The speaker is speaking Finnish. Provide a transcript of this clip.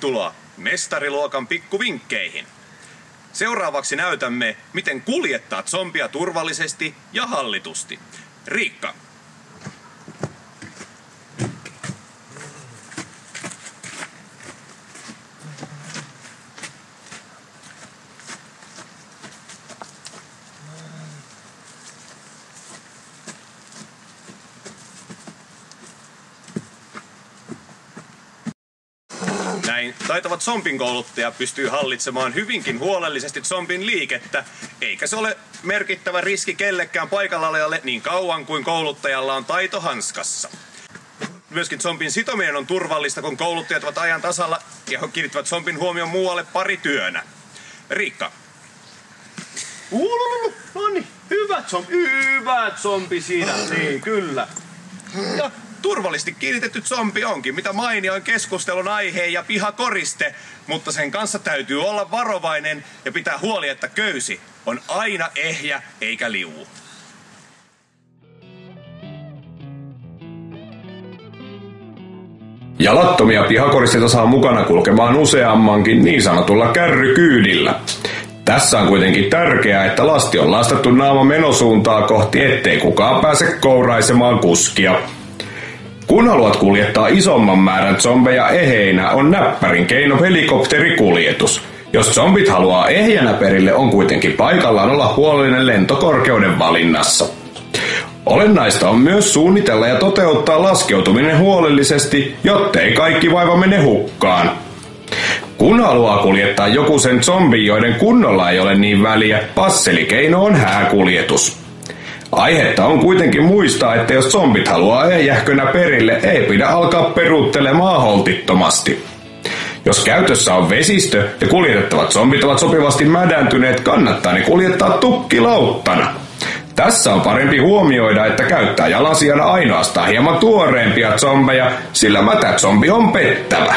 Tervetuloa mestariluokan pikkuvinkkeihin. Seuraavaksi näytämme, miten kuljettaa zombia turvallisesti ja hallitusti. Riikka. Näin taitavat zombin kouluttaja pystyy hallitsemaan hyvinkin huolellisesti zombin liikettä, eikä se ole merkittävä riski kellekään paikalla olevalle niin kauan kuin kouluttajalla on taito hanskassa. Myöskin zombin sitominen on turvallista, kun kouluttajat ovat ajan tasalla ja kiinnittävät zombin huomion muualle parityönä. Riikka. No niin, hyvä zombi siinä, niin kyllä. Ja turvallisesti kiinnitetty zombi onkin mitä mainioin keskustelun aihe ja pihakoriste, mutta sen kanssa täytyy olla varovainen ja pitää huoli, että köysi on aina ehjä eikä liuu. Jalattomia pihakoristeita saa mukana kulkemaan useammankin niin sanotulla kärrykyydillä. Tässä on kuitenkin tärkeää, että lasti on lastattu naama menosuuntaa kohti, ettei kukaan pääse kouraisemaan kuskia. Kun haluat kuljettaa isomman määrän zombeja eheinä, on näppärin keino helikopterikuljetus. Jos zombit haluaa ehjänä perille, on kuitenkin paikallaan olla huolellinen lentokorkeuden valinnassa. Olennaista on myös suunnitella ja toteuttaa laskeutuminen huolellisesti, jottei kaikki vaiva mene hukkaan. Kun haluaa kuljettaa joku sen zombi, joiden kunnolla ei ole niin väliä, passelikeino on hääkuljetus. Aihetta on kuitenkin muistaa, että jos zombit haluaa ehjähkönä perille, ei pidä alkaa peruuttelemaan holtittomasti. Jos käytössä on vesistö ja kuljetettavat zombit ovat sopivasti mädäntyneet, kannattaa ne kuljettaa tukkilauttana. Tässä on parempi huomioida, että käyttää jalansijana ainoastaan hieman tuoreempia zombeja, sillä mätä zombi on pettävä.